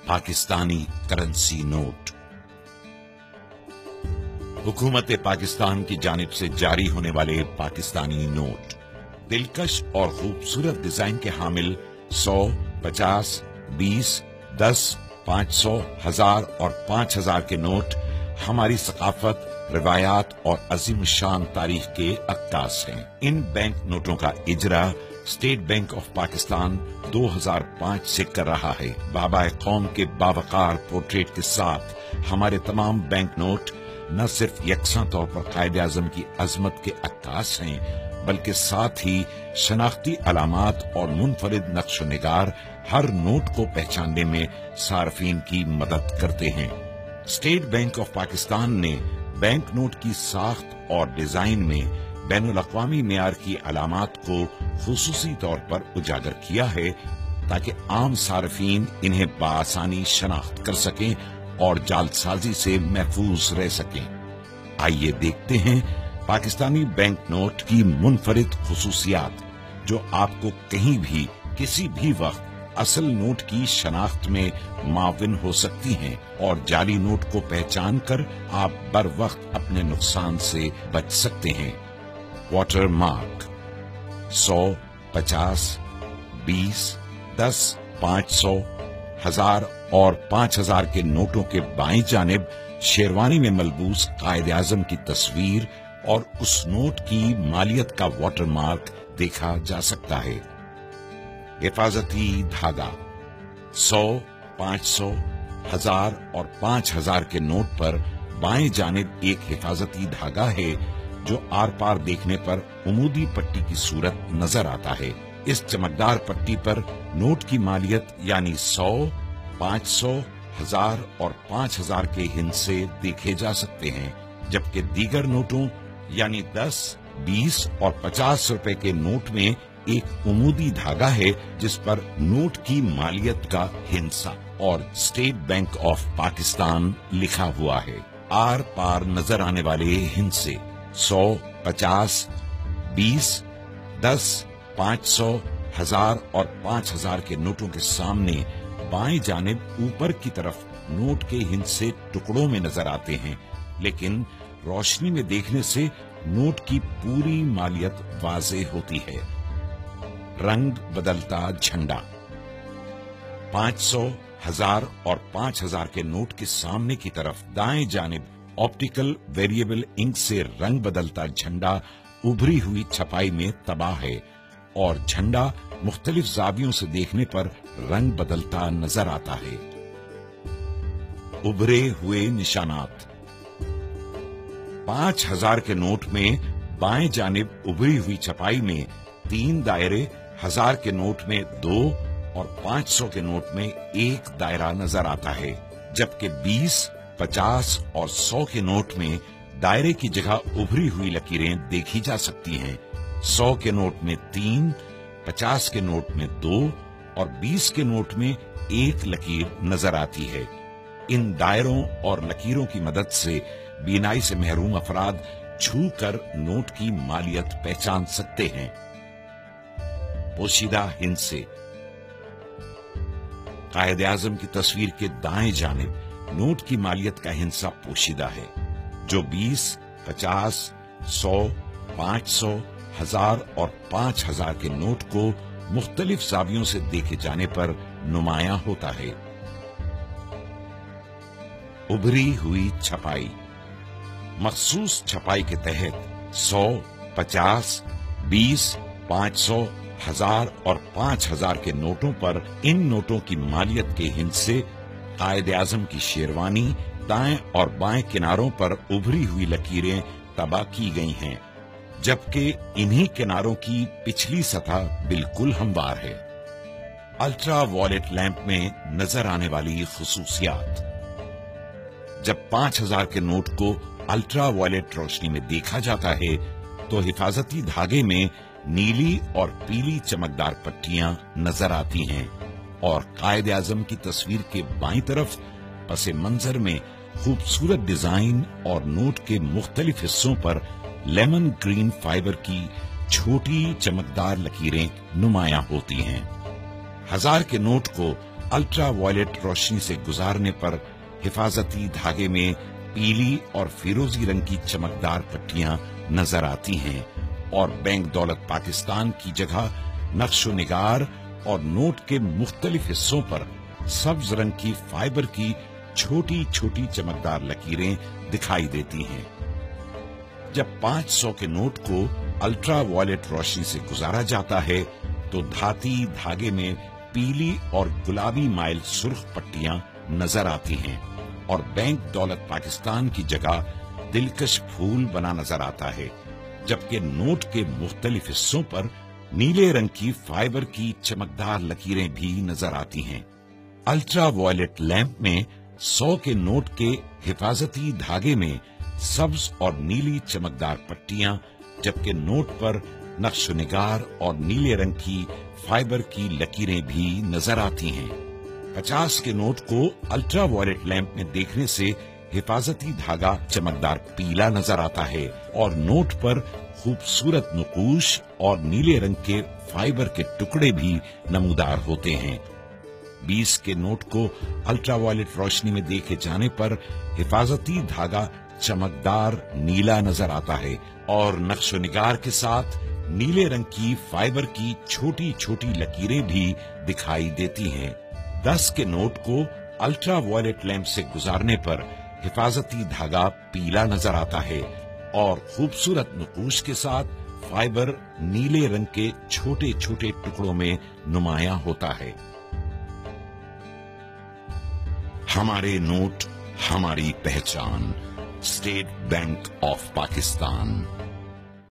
Pakistani currency note. हुकूमत पाकिस्तान की जानिब से जारी होने वाले पाकिस्तानी नोट दिलकश और खूबसूरत डिजाइन के हामिल 100, 50, 20, 10, 500, 1000 और 5000 के नोट हमारी सकाफत, रिवायात और अजीम शान तारीख के अक्कास हैं। इन बैंक नोटों का इजरा स्टेट बैंक ऑफ पाकिस्तान 2005 से कर रहा है। बाबा कौम के बावकार पोर्ट्रेट के साथ हमारे तमाम बैंक नोट न सिर्फ यकसा तौर पर कायदे आजम की अजमत के अक्कास हैं, बल्कि साथ ही शनाख्ती अलामात और मुनफरिद नक्श निगार हर नोट को पहचानने में सार्फिन की मदद करते हैं। स्टेट बैंक ऑफ पाकिस्तान ने बैंक नोट की साख्त और डिजाइन में बैनुल अक़वामी मेयार की अलामात को खुसूसी तौर पर उजागर किया है, ताकि आम सार्फिन इन्हें बआसानी शनाख्त कर सकें और जालसाजी से महफूज रह सकें। आइए देखते हैं पाकिस्तानी बैंक नोट की मुनफरिद खुसूसियात, जो आपको कहीं भी किसी भी वक्त असल नोट की शनाख्त में माविन हो सकती हैं और जाली नोट को पहचान कर आप बर वक्त अपने नुकसान से बच सकते हैं। वाटर मार्क 100, 50, 20, 10, 500, 1000 और 5000 के नोटों के बाईं जानिब शेरवानी में मलबूस कायदे आजम की तस्वीर और उस नोट की मालियत का वाटर मार्क देखा जा सकता है। हिफाजती धागा 100, 500, 1000 और 5000 के नोट पर बाएं जानिब एक हिफाजती धागा है, जो आर पार देखने पर उमूदी पट्टी की सूरत नजर आता है। इस चमकदार पट्टी पर नोट की मालियत यानी 100, 500, 1000 और 5000 के हिस्से देखे जा सकते हैं, जबकि दीगर नोटों यानी 10, 20 और 50 रुपए के नोट में एक उमूदी धागा है, जिस पर नोट की मालियत का हिस्सा और स्टेट बैंक ऑफ पाकिस्तान लिखा हुआ है। आर पार नजर आने वाले हिस्से 100, 50, 20, 10, 500, 1000 और 5000 के नोटों के सामने बाएं जानिब ऊपर की तरफ नोट के हिस्से टुकड़ों में नजर आते हैं, लेकिन रोशनी में देखने से नोट की पूरी मालियत वाज़ेह होती है। रंग बदलता झंडा 500, 1000 और 5000 के नोट के सामने की तरफ दाएं जानिब ऑप्टिकल वेरिएबल इंक से रंग बदलता झंडा उभरी हुई छपाई में तबाह है और झंडा मुख्तलिफ जावियों से देखने पर रंग बदलता नजर आता है। उभरे हुए निशानात 5000 के नोट में बाएं जानिब उभरी हुई छपाई में 3 दायरे, 1000 के नोट में 2 और 500 के नोट में 1 दायरा नजर आता है, जबकि 20, 50 और 100 के नोट में दायरे की जगह उभरी हुई लकीरें देखी जा सकती हैं। 100 के नोट में 3, 50 के नोट में 2 और 20 के नोट में 1 लकीर नजर आती है। इन दायरों और लकीरों की मदद से बीनाई से महरूम अफराद छू कर नोट की मालियत पहचान सकते हैं। पोशीदा हिस्से कायदे आजम की तस्वीर के दाएं जानिब नोट की मालियत का हिस्सा पोशीदा है, जो 20, 50, 100, 500, 1000 और 5000 के नोट को मुख्तलिफ जावियों से देखे जाने पर नुमायां होता है। उभरी हुई छपाई मखसूस छपाई के तहत 100, 50, 20, 500, 1000 और 5000 के नोटों पर इन नोटों की मालियत के हिस्से कायदे आजम की शेरवानी दाएं और बाएं किनारों पर उभरी हुई लकीरें तबाह की गई हैं, जबकि इन्हीं किनारों की पिछली सतह बिल्कुल हमवार है। अल्ट्रा वॉयलेट लैंप में नजर आने वाली खुसूसियात जब 5000 के नोट को अल्ट्रा वॉयलेट रोशनी में देखा जाता है, तो हिफाजती धागे में नीली और पीली चमकदार पट्टियां नजर आती हैं और कायदे आजम की तस्वीर के बाईं तरफ पसे मंजर में खूबसूरत डिजाइन और नोट के मुख्तलिफ हिस्सों पर लेमन ग्रीन फाइबर की छोटी चमकदार लकीरें नुमायां होती हैं। 1000 के नोट को अल्ट्रा वायलेट रोशनी से गुजारने पर हिफाजती धागे में पीली और फिरोजी रंग की चमकदार पट्टियां नजर आती हैं और बैंक दौलत पाकिस्तान की जगह नक्शो निगार और नोट के मुख्तलिफ हिस्सों पर सब्ज रंग की फाइबर की छोटी छोटी चमकदार लकीरें दिखाई देती हैं। जब 500 के नोट को अल्ट्रा वायलेट रोशनी से गुजारा जाता है तो धाती धागे में पीली और गुलाबी माइल सुर्ख पट्टियां नजर आती हैं और बैंक दौलत पाकिस्तान की जगह दिलकश फूल बना नजर आता है, जबकि नोट के मुख्तलिफ हिस्सों पर नीले रंग की फाइबर की चमकदार लकीरें भी नजर आती हैं। अल्ट्रा वायलेट लैंप में 100 के नोट के हिफाजती धागे में सब्ज और नीली चमकदार पट्टियां, जबकि नोट पर नक्शोनिगार और नीले रंग की फाइबर की लकीरें भी नजर आती हैं। 50 के नोट को अल्ट्रा वायलेट लैंप में देखने से हिफाजती धागा चमकदार पीला नजर आता है और नोट पर खूबसूरत नकूश और नीले रंग के फाइबर के टुकड़े भी नमूदार होते हैं। 20 के नोट को अल्ट्रा वायलेट रोशनी में देखे जाने पर हिफाजती धागा चमकदार नीला नजर आता है और नक्शोनिगार के साथ नीले रंग की फाइबर की छोटी छोटी लकीरें भी दिखाई देती हैं। 10 के नोट को अल्ट्रा वायलेट लैंप से गुजारने पर हिफाजती धागा पीला नजर आता है और खूबसूरत नकूश के साथ फाइबर नीले रंग के छोटे छोटे टुकड़ों में नुमायां होता है। हमारे नोट, हमारी पहचान। State bank of Pakistan.